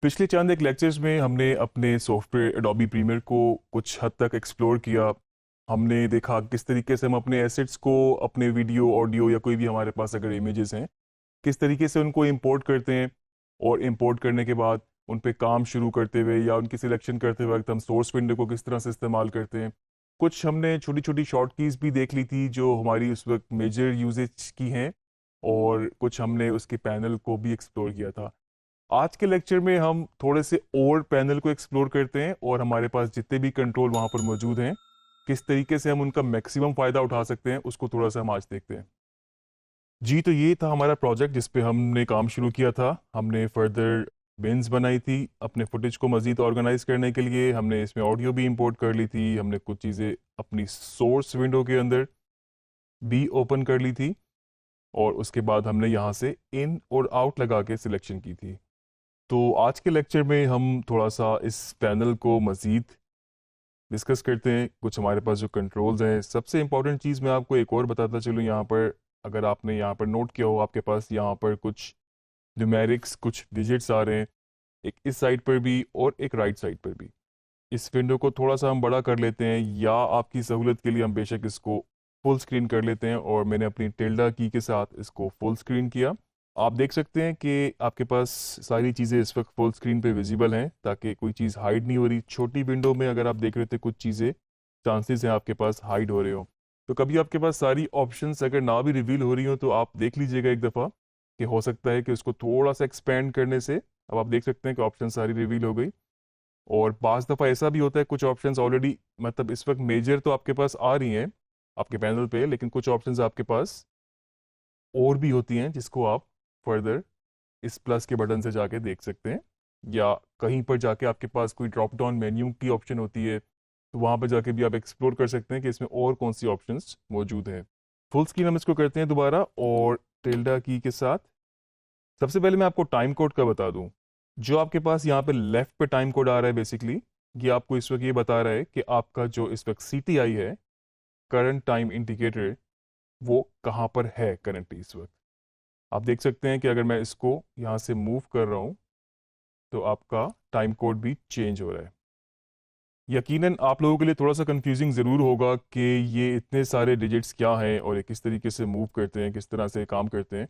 पिछले चंद एक लेक्चर्स में हमने अपने सॉफ्टवेयर एडोबी प्रीमियर को कुछ हद तक एक्सप्लोर किया। हमने देखा किस तरीके से हम अपने एसेट्स को, अपने वीडियो, ऑडियो या कोई भी हमारे पास अगर इमेजेस हैं, किस तरीके से उनको इंपोर्ट करते हैं। और इंपोर्ट करने के बाद उन पे काम शुरू करते हुए या उनकी सिलेक्शन करते वक्त हम सोर्स विंडो को किस तरह से इस्तेमाल करते हैं। कुछ हमने छोटी छोटी शॉर्ट कीज भी देख ली थी जो हमारी उस वक्त मेजर यूजेज की हैं, और कुछ हमने उसके पैनल को भी एक्सप्लोर किया था। आज के लेक्चर में हम थोड़े से और पैनल को एक्सप्लोर करते हैं और हमारे पास जितने भी कंट्रोल वहां पर मौजूद हैं, किस तरीके से हम उनका मैक्सिमम फायदा उठा सकते हैं, उसको थोड़ा सा हम आज देखते हैं। जी, तो ये था हमारा प्रोजेक्ट जिस पे हमने काम शुरू किया था। हमने फर्दर बिन्स बनाई थी अपने फुटेज को मज़ीद ऑर्गेनाइज करने के लिए। हमने इसमें ऑडियो भी इंपोर्ट कर ली थी। हमने कुछ चीज़ें अपनी सोर्स विंडो के अंदर भी ओपन कर ली थी, और उसके बाद हमने यहाँ से इन और आउट लगा के सिलेक्शन की थी। तो आज के लेक्चर में हम थोड़ा सा इस पैनल को मज़ीद डिस्कस करते हैं। कुछ हमारे पास जो कंट्रोल्स हैं, सबसे इंपॉर्टेंट चीज़ मैं आपको एक और बताता चलूँ यहाँ पर। अगर आपने यहाँ पर नोट किया हो, आपके पास यहाँ पर कुछ न्यूमेरिक्स, कुछ डिजिट्स आ रहे हैं, एक इस साइड पर भी और एक राइट साइड पर भी। इस विंडो को थोड़ा सा हम बड़ा कर लेते हैं, या आपकी सहूलत के लिए हम बेशक इसको फुल स्क्रीन कर लेते हैं, और मैंने अपनी टिल्डा की के साथ इसको फुल स्क्रीन किया। आप देख सकते हैं कि आपके पास सारी चीज़ें इस वक्त फुल स्क्रीन पे विजिबल हैं, ताकि कोई चीज़ हाइड नहीं हो रही। छोटी विंडो में अगर आप देख रहे थे कुछ चीज़ें, चांसेस हैं आपके पास हाइड हो रहे हो। तो कभी आपके पास सारी ऑप्शंस अगर ना भी रिवील हो रही हो, तो आप देख लीजिएगा एक दफ़ा कि हो सकता है कि उसको थोड़ा सा एक्सपेंड करने से अब आप देख सकते हैं कि ऑप्शन सारी रिवील हो गई। और बाज़ दफ़ा ऐसा भी होता है कुछ ऑप्शंस ऑलरेडी, मतलब इस वक्त मेजर तो आपके पास आ रही हैं आपके पैनल पे, लेकिन कुछ ऑप्शंस आपके पास और भी होती हैं जिसको आप फर्दर इस प्लस के बटन से जाके देख सकते हैं। या कहीं पर जाके आपके पास कोई ड्रॉप डाउन मेन्यू की ऑप्शन होती है, तो वहाँ पर जाके भी आप एक्सप्लोर कर सकते हैं कि इसमें और कौन सी ऑप्शंस मौजूद हैं। फुल स्क्रीन हम इसको करते हैं दोबारा, और टिल्डा की के साथ सबसे पहले मैं आपको टाइम कोड का बता दूं। जो आपके पास यहाँ पे लेफ्ट पे टाइम कोड आ रहा है, बेसिकली ये आपको इस वक्त ये बता रहा है कि आपका जो इस वक्त सीटीआई है, करंट टाइम इंडिकेटर, वो कहाँ पर है करंटली इस वक्त। आप देख सकते हैं कि अगर मैं इसको यहाँ से मूव कर रहा हूँ, तो आपका टाइम कोड भी चेंज हो रहा है। यकीनन आप लोगों के लिए थोड़ा सा कंफ्यूजिंग ज़रूर होगा कि ये इतने सारे डिजिट्स क्या हैं और ये किस तरीके से मूव करते हैं, किस तरह से काम करते हैं।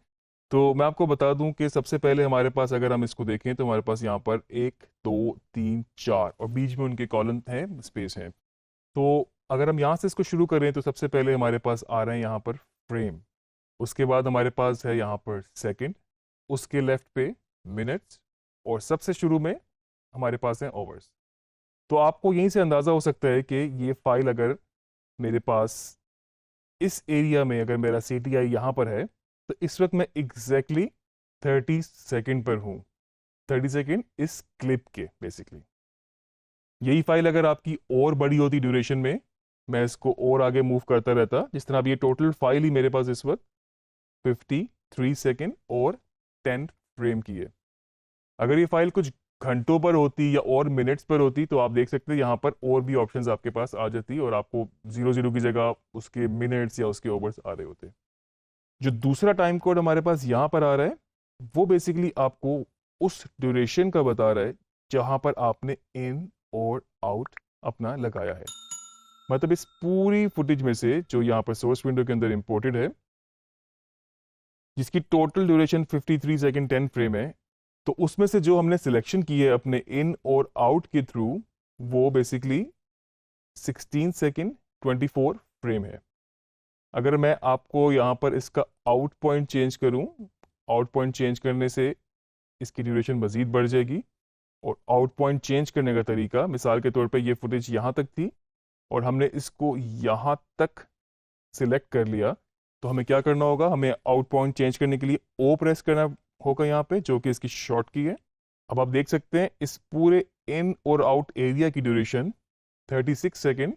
तो मैं आपको बता दूं कि सबसे पहले हमारे पास, अगर हम इसको देखें, तो हमारे पास यहाँ पर एक, दो, तीन, चार, और बीच में उनके कॉलम हैं, स्पेस है। तो अगर हम यहाँ से इसको शुरू करें, तो सबसे पहले हमारे पास आ रहे हैं यहाँ पर फ्रेम। उसके बाद हमारे पास है यहाँ पर सेकंड, उसके लेफ्ट पे मिनट्स, और सबसे शुरू में हमारे पास है ओवर्स। तो आपको यहीं से अंदाज़ा हो सकता है कि ये फाइल अगर मेरे पास इस एरिया में, अगर मेरा सी टी आई यहाँ पर है, तो इस वक्त मैं एग्जैक्टली 30 सेकेंड पर हूँ। 30 सेकेंड इस क्लिप के बेसिकली। यही फाइल अगर आपकी और बड़ी होती ड्यूरेशन में, मैं इसको और आगे मूव करता रहता। जिस तरह अब ये टोटल फाइल ही मेरे पास इस वक्त 53 सेकेंड और 10 फ्रेम की है। अगर ये फाइल कुछ घंटों पर होती या और मिनट्स पर होती, तो आप देख सकते हैं यहाँ पर और भी ऑप्शंस आपके पास आ जाती, और आपको 00 की जगह उसके मिनट्स या उसके ओवर्स आ रहे होते। जो दूसरा टाइम कोड हमारे पास यहाँ पर आ रहा है, वो बेसिकली आपको उस ड्यूरेशन का बता रहा है जहां पर आपने इन और आउट अपना लगाया है। मतलब इस पूरी फुटेज में से जो यहाँ पर सोर्स विंडो के अंदर इंपोर्टेड है, जिसकी टोटल ड्यूरेशन 53 सेकेंड 10 फ्रेम है, तो उसमें से जो हमने सिलेक्शन की है अपने इन और आउट के थ्रू, वो बेसिकली 16 सेकेंड 24 फ्रेम है। अगर मैं आपको यहाँ पर इसका आउट पॉइंट चेंज करूँ, आउट पॉइंट चेंज करने से इसकी ड्यूरेशन मज़ीद बढ़ जाएगी। और आउट पॉइंट चेंज करने का तरीका, मिसाल के तौर पे ये फुटेज यहाँ तक थी और हमने इसको यहाँ तक सिलेक्ट कर लिया, तो हमें क्या करना होगा, हमें आउट पॉइंट चेंज करने के लिए ओ प्रेस करना होगा यहाँ पे, जो कि इसकी शॉर्ट की है। अब आप देख सकते हैं इस पूरे इन और आउट एरिया की ड्यूरेशन 36 सेकेंड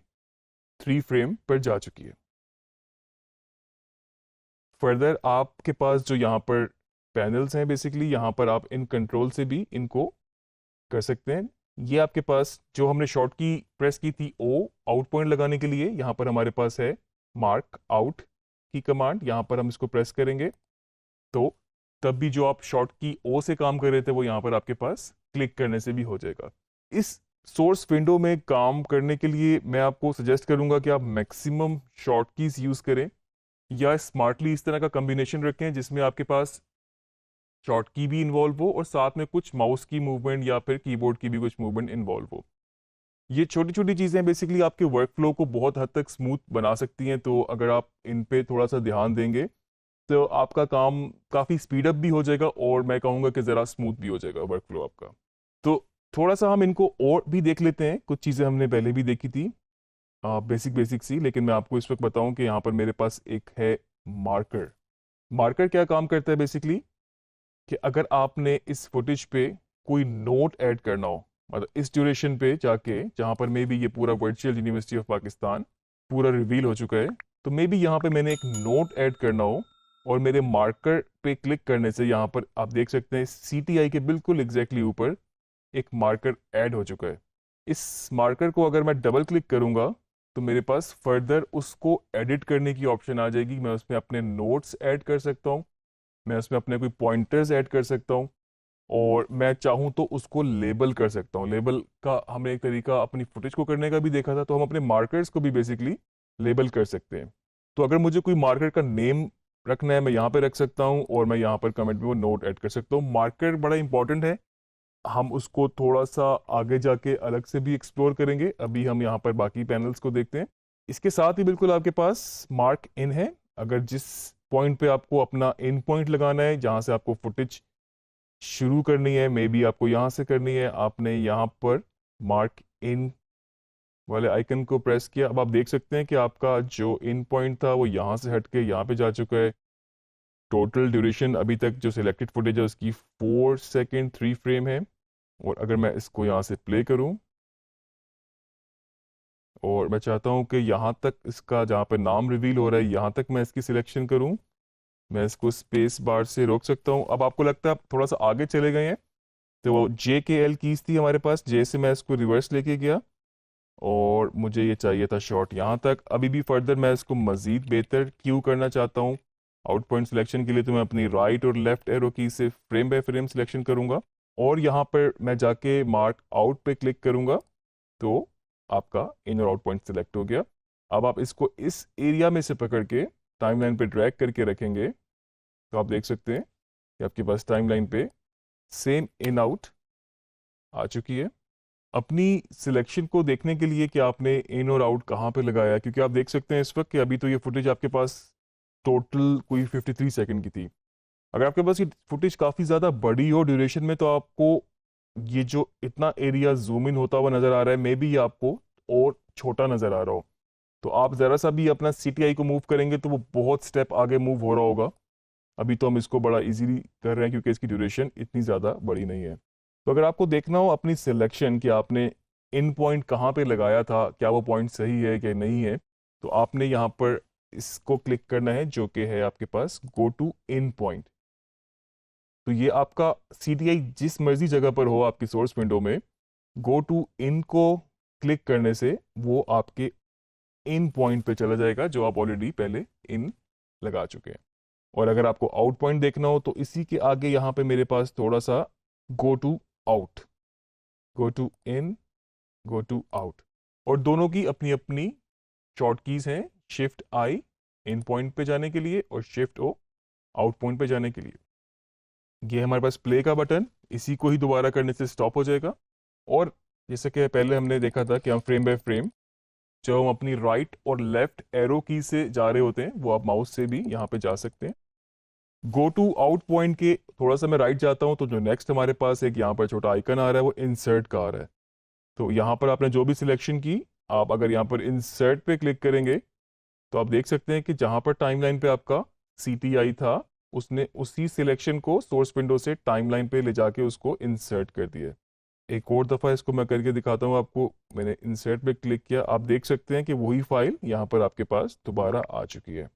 3 फ्रेम पर जा चुकी है। फर्दर आपके पास जो यहाँ पर पैनल्स हैं, बेसिकली यहाँ पर आप इन कंट्रोल से भी इनको कर सकते हैं। ये आपके पास जो हमने शॉर्ट की प्रेस की थी ओ आउट पॉइंट लगाने के लिए, यहाँ पर हमारे पास है मार्क आउट की कमांड। यहाँ पर हम इसको प्रेस करेंगे, तो तब भी जो आप शॉर्ट की ओ से काम कर रहे थे, वो यहाँ पर आपके पास क्लिक करने से भी हो जाएगा। इस सोर्स विंडो में काम करने के लिए मैं आपको सजेस्ट करूंगा कि आप मैक्सिमम शॉर्ट कीज यूज़ करें या स्मार्टली इस तरह का कम्बिनेशन रखें जिसमें आपके पास शॉर्ट की भी इन्वॉल्व हो और साथ में कुछ माउस की मूवमेंट या फिर कीबोर्ड की भी कुछ मूवमेंट इन्वॉल्व हो। ये छोटी छोटी चीज़ें बेसिकली आपके वर्क फ्लो को बहुत हद तक स्मूथ बना सकती हैं, तो अगर आप इन पे थोड़ा सा ध्यान देंगे तो आपका काम काफ़ी स्पीड अप भी हो जाएगा और मैं कहूँगा कि ज़रा स्मूथ भी हो जाएगा वर्क फ्लो आपका। तो थोड़ा सा हम इनको और भी देख लेते हैं, कुछ चीज़ें हमने पहले भी देखी थी बेसिक बेसिक सी, लेकिन मैं आपको इस वक्त बताऊं कि यहाँ पर मेरे पास एक है मार्कर। मार्कर क्या काम करता है बेसिकली कि अगर आपने इस फुटेज पे कोई नोट ऐड करना हो, मतलब इस ड्यूरेशन पे जाके जहाँ पर मे बी ये पूरा वर्चुअल यूनिवर्सिटी ऑफ पाकिस्तान पूरा रिवील हो चुका है, तो मे बी यहाँ पे मैंने एक नोट ऐड करना हो और मेरे मार्कर पे क्लिक करने से यहाँ पर आप देख सकते हैं CTI के बिल्कुल एग्जैक्टली ऊपर एक मार्कर ऐड हो चुका है। इस मार्कर को अगर मैं डबल क्लिक करूंगा तो मेरे पास फर्दर उसको एडिट करने की ऑप्शन आ जाएगी। मैं उसमें अपने नोट्स ऐड कर सकता हूँ, मैं उसमें अपने कोई पॉइंटर्स ऐड कर सकता हूँ और मैं चाहूँ तो उसको लेबल कर सकता हूँ। लेबल का हमने एक तरीका अपनी फुटेज को करने का भी देखा था, तो हम अपने मार्कर्स को भी बेसिकली लेबल कर सकते हैं। तो अगर मुझे कोई मार्कर का नेम रखना है मैं यहाँ पे रख सकता हूँ और मैं यहाँ पर कमेंट में वो नोट ऐड कर सकता हूँ। मार्कर बड़ा इंपॉर्टेंट है, हम उसको थोड़ा सा आगे जाके अलग से भी एक्सप्लोर करेंगे। अभी हम यहाँ पर बाकी पैनल्स को देखते हैं। इसके साथ ही बिल्कुल आपके पास मार्क इन है। अगर जिस पॉइंट पे आपको अपना इन पॉइंट लगाना है, जहाँ से आपको फुटेज शुरू करनी है, मे बी आपको यहाँ से करनी है, आपने यहाँ पर मार्क इन वाले आइकन को प्रेस किया। अब आप देख सकते हैं कि आपका जो इन पॉइंट था वो यहाँ से हट के यहाँ पे जा चुका है। टोटल ड्यूरेशन अभी तक जो सिलेक्टेड फुटेज है उसकी 4 सेकेंड 3 फ्रेम है। और अगर मैं इसको यहाँ से प्ले करूँ और मैं चाहता हूँ कि यहाँ तक इसका जहाँ पर नाम रिवील हो रहा है यहाँ तक मैं इसकी सिलेक्शन करूँ, मैं इसको स्पेस बार से रोक सकता हूँ। अब आपको लगता है आप थोड़ा सा आगे चले गए हैं, तो वो JKL कीज थी हमारे पास, जे से मैं इसको रिवर्स लेके गया और मुझे ये चाहिए था शॉर्ट यहाँ तक। अभी भी फर्दर मैं इसको मज़ीद बेहतर क्यू करना चाहता हूँ। आउट पॉइंट सिलेक्शन के लिए तो मैं अपनी राइट और लेफ्ट एरो की से फ्रेम बाय फ्रेम सिलेक्शन करूँगा और यहाँ पर मैं जाके मार्क आउट पे क्लिक करूँगा तो आपका इन और आउट पॉइंट सिलेक्ट हो गया। अब आप इसको इस एरिया में से पकड़ के टाइमलाइन पे ड्रैग करके रखेंगे तो आप देख सकते हैं कि आपके पास टाइमलाइन पे सेम इन आउट आ चुकी है। अपनी सिलेक्शन को देखने के लिए कि आपने इन और आउट कहाँ पे लगाया है, क्योंकि आप देख सकते हैं इस वक्त कि अभी तो ये फुटेज आपके पास टोटल कोई 53 सेकंड की थी। अगर आपके पास ये फुटेज काफ़ी ज़्यादा बड़ी हो ड्यूरेशन में, तो आपको ये जो इतना एरिया जूम इन होता हुआ नज़र आ रहा है, मे बी ये आपको और छोटा नज़र आ रहा हो। तो आप ज़रा सा भी अपना CTI को मूव करेंगे तो वो बहुत स्टेप आगे मूव हो रहा होगा। अभी तो हम इसको बड़ा इजीली कर रहे हैं क्योंकि इसकी ड्यूरेशन इतनी ज़्यादा बड़ी नहीं है। तो अगर आपको देखना हो अपनी सिलेक्शन कि आपने इन पॉइंट कहाँ पे लगाया था, क्या वो पॉइंट सही है कि नहीं है, तो आपने यहाँ पर इसको क्लिक करना है जो कि है आपके पास गो टू इन पॉइंट। तो ये आपका CTI जिस मर्जी जगह पर हो आपकी सोर्स विंडो में, गो टू इन को क्लिक करने से वो आपके इन पॉइंट पे चला जाएगा जो आप ऑलरेडी पहले इन लगा चुके हैं। और अगर आपको आउट पॉइंट देखना हो तो इसी के आगे यहाँ पे मेरे पास थोड़ा सा go to out, go to in, go to out, और दोनों की अपनी अपनी शॉर्ट कीज हैं। Shift I इन पॉइंट पे जाने के लिए और Shift O आउट पॉइंट पे जाने के लिए। ये हमारे पास प्ले का बटन, इसी को ही दोबारा करने से स्टॉप हो जाएगा। और जैसे कि पहले हमने देखा था कि हम फ्रेम बाय फ्रेम जब हम अपनी राइट और लेफ्ट एरो की से जा रहे होते हैं वो आप माउस से भी यहाँ पे जा सकते हैं। गो टू आउट पॉइंट के थोड़ा सा मैं राइट जाता हूँ तो जो नेक्स्ट हमारे पास एक यहाँ पर छोटा आइकन आ रहा है वो इंसर्ट का आ रहा है। तो यहाँ पर आपने जो भी सिलेक्शन की, आप अगर यहाँ पर इंसर्ट पे क्लिक करेंगे तो आप देख सकते हैं कि जहाँ पर टाइमलाइन पे आपका CTI था उसने उसी सिलेक्शन को सोर्स विंडो से टाइमलाइन पे ले जाके उसको इंसर्ट कर दिया। एक और दफ़ा इसको मैं करके दिखाता हूँ आपको। मैंने इंसर्ट पे क्लिक किया, आप देख सकते हैं कि वही फाइल यहाँ पर आपके पास दोबारा आ चुकी है।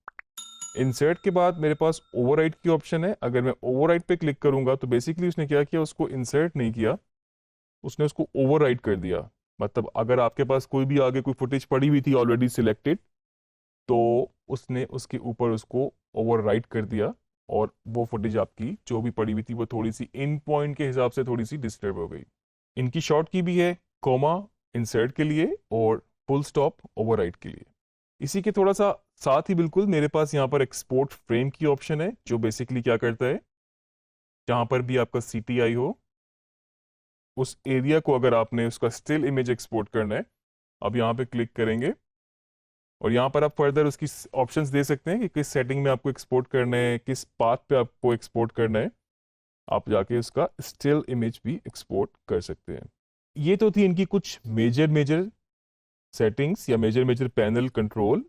इंसर्ट के बाद मेरे पास ओवरराइट की ऑप्शन है। अगर मैं ओवरराइट पे क्लिक करूंगा तो बेसिकली उसने क्या किया, उसको इंसर्ट नहीं किया, उसने उसको ओवरराइट कर दिया। मतलब अगर आपके पास कोई भी आगे कोई फुटेज पड़ी हुई थी ऑलरेडी सिलेक्टेड, तो उसने उसके ऊपर उसको ओवरराइट कर दिया और वो फुटेज आपकी जो भी पड़ी हुई थी वो थोड़ी सी इन पॉइंट के हिसाब से थोड़ी सी डिस्टर्ब हो गई। इनकी शॉर्ट की भी है, कॉमा इंसर्ट के लिए और फुल स्टॉप ओवरराइट के लिए। इसी के थोड़ा सा साथ ही बिल्कुल मेरे पास यहाँ पर एक्सपोर्ट फ्रेम की ऑप्शन है, जो बेसिकली क्या करता है, जहाँ पर भी आपका CTI हो उस एरिया को अगर आपने उसका स्टिल इमेज एक्सपोर्ट करना है, अब यहाँ पे क्लिक करेंगे और यहाँ पर आप फर्दर उसकी ऑप्शंस दे सकते हैं कि किस सेटिंग में आपको एक्सपोर्ट करना है, किस पाथ पे आपको एक्सपोर्ट करना है। आप जाके उसका स्टिल इमेज भी एक्सपोर्ट कर सकते हैं। ये तो थी इनकी कुछ मेजर मेजर सेटिंग्स या मेजर मेजर पैनल कंट्रोल।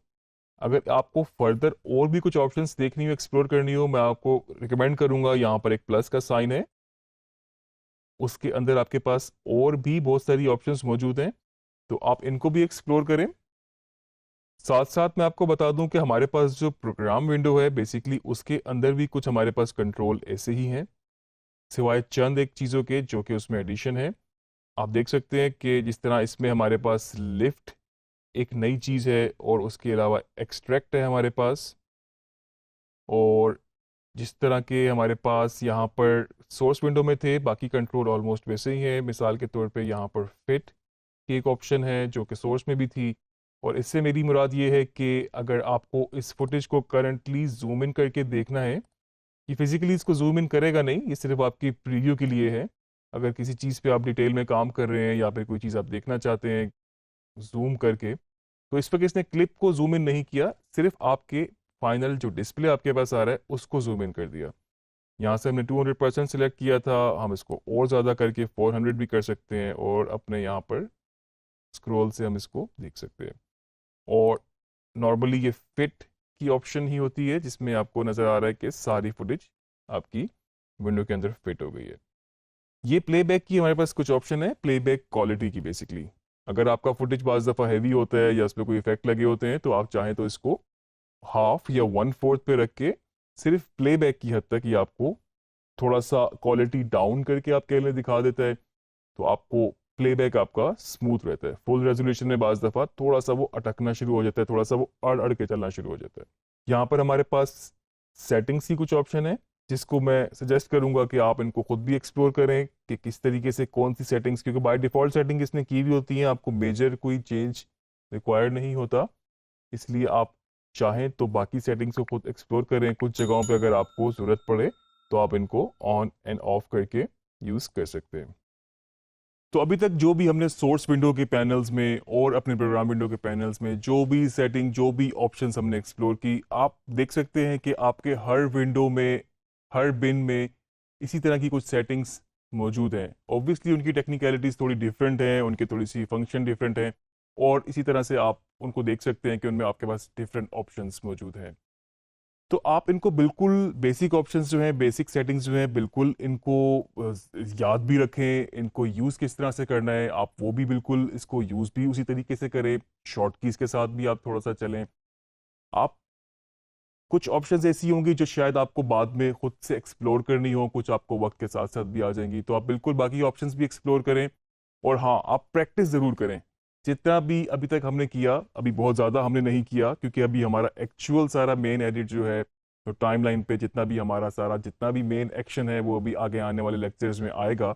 अगर आपको फर्दर और भी कुछ ऑप्शंस देखनी हो, एक्सप्लोर करनी हो, मैं आपको रिकमेंड करूंगा, यहाँ पर एक प्लस का साइन है, उसके अंदर आपके पास और भी बहुत सारी ऑप्शंस मौजूद हैं, तो आप इनको भी एक्सप्लोर करें। साथ साथ मैं आपको बता दूं कि हमारे पास जो प्रोग्राम विंडो है बेसिकली उसके अंदर भी कुछ हमारे पास कंट्रोल ऐसे ही हैं, सिवाय चंद एक चीज़ों के जो कि उसमें एडिशन है। आप देख सकते हैं कि जिस तरह इसमें हमारे पास लिफ्ट एक नई चीज़ है और उसके अलावा एक्सट्रैक्ट है हमारे पास, और जिस तरह के हमारे पास यहाँ पर सोर्स विंडो में थे बाकी कंट्रोल ऑलमोस्ट वैसे ही है। मिसाल के तौर पे यहाँ पर फिट की एक ऑप्शन है जो कि सोर्स में भी थी, और इससे मेरी मुराद ये है कि अगर आपको इस फुटेज को करंटली जूम इन करके देखना है, कि फिजिकली इसको जूम इन करेगा नहीं, ये सिर्फ आपकी प्रीव्यू के लिए है। अगर किसी चीज़ पे आप डिटेल में काम कर रहे हैं या फिर कोई चीज़ आप देखना चाहते हैं जूम करके, तो इस वक्त इसने क्लिप को जूम इन नहीं किया, सिर्फ आपके फाइनल जो डिस्प्ले आपके पास आ रहा है उसको जूम इन कर दिया। यहाँ से हमने 200% सिलेक्ट किया था, हम इसको और ज़्यादा करके 400 भी कर सकते हैं, और अपने यहाँ पर स्क्रॉल से हम इसको देख सकते हैं। और नॉर्मली ये फिट की ऑप्शन ही होती है जिसमें आपको नज़र आ रहा है कि सारी फुटेज आपकी विंडो के अंदर फिट हो गई है। ये प्लेबैक की हमारे पास कुछ ऑप्शन है, प्लेबैक क्वालिटी की बेसिकली। अगर आपका फुटेज बाज़ दफ़ा हैवी होता है या उस पर कोई इफेक्ट लगे होते हैं, तो आप चाहें तो इसको हाफ या 1/4 पे रख के सिर्फ प्लेबैक की हद तक ये आपको थोड़ा सा क्वालिटी डाउन करके आपके लिए दिखा देता है, तो आपको प्लेबैक आपका स्मूथ रहता है। फुल रेजोल्यूशन में बाज़ दफ़ा थोड़ा सा वो अटकना शुरू हो जाता है, थोड़ा सा वो अड़ अड़ के चलना शुरू हो जाता है। यहाँ पर हमारे पास सेटिंग्स की कुछ ऑप्शन है जिसको मैं सजेस्ट करूंगा कि आप इनको खुद भी एक्सप्लोर करें कि किस तरीके से कौन सी सेटिंग्स, क्योंकि बाय डिफ़ॉल्ट सेटिंग इसने की हुई होती है, आपको मेजर कोई चेंज रिक्वायर्ड नहीं होता। इसलिए आप चाहें तो बाकी सेटिंग्स को खुद एक्सप्लोर करें। कुछ जगहों पे अगर आपको ज़रूरत पड़े तो आप इनको ऑन एंड ऑफ करके यूज़ कर सकते हैं। तो अभी तक जो भी हमने सोर्स विंडो के पैनल्स में और अपने प्रोग्राम विंडो के पैनल्स में जो भी सेटिंग, जो भी ऑप्शंस हमने एक्सप्लोर की, आप देख सकते हैं कि आपके हर विंडो में, हर बिन में इसी तरह की कुछ सेटिंग्स मौजूद हैं। ऑब्वियसली उनकी टेक्निकलिटीज़ थोड़ी डिफरेंट हैं, उनके थोड़ी सी फंक्शन डिफरेंट हैं, और इसी तरह से आप उनको देख सकते हैं कि उनमें आपके पास डिफरेंट ऑप्शंस मौजूद हैं। तो आप इनको बिल्कुल बेसिक ऑप्शंस जो हैं, बेसिक सेटिंग्स जो हैं, बिल्कुल इनको याद भी रखें। इनको यूज़ किस तरह से करना है आप वो भी बिल्कुल इसको यूज़ भी उसी तरीके से करें। शॉर्ट कीज़ के साथ भी आप थोड़ा सा चलें। आप कुछ ऑप्शंस ऐसी होंगी जो शायद आपको बाद में खुद से एक्सप्लोर करनी हो, कुछ आपको वक्त के साथ साथ भी आ जाएंगी, तो आप बिल्कुल बाकी ऑप्शंस भी एक्सप्लोर करें। और हाँ, आप प्रैक्टिस ज़रूर करें। जितना भी अभी तक हमने किया, अभी बहुत ज़्यादा हमने नहीं किया क्योंकि अभी हमारा एक्चुअल सारा मेन एडिट जो है, तो टाइमलाइन पे जितना भी हमारा सारा जितना भी मेन एक्शन है वो अभी आगे आने वाले लेक्चर्स में आएगा।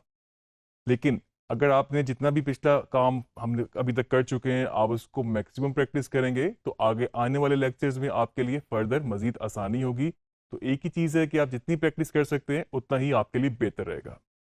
लेकिन अगर आपने जितना भी पिछला काम हमने अभी तक कर चुके हैं, आप उसको मैक्सिमम प्रैक्टिस करेंगे तो आगे आने वाले लेक्चर्स में आपके लिए फर्दर मज़ीद आसानी होगी। तो एक ही चीज़ है कि आप जितनी प्रैक्टिस कर सकते हैं उतना ही आपके लिए बेहतर रहेगा।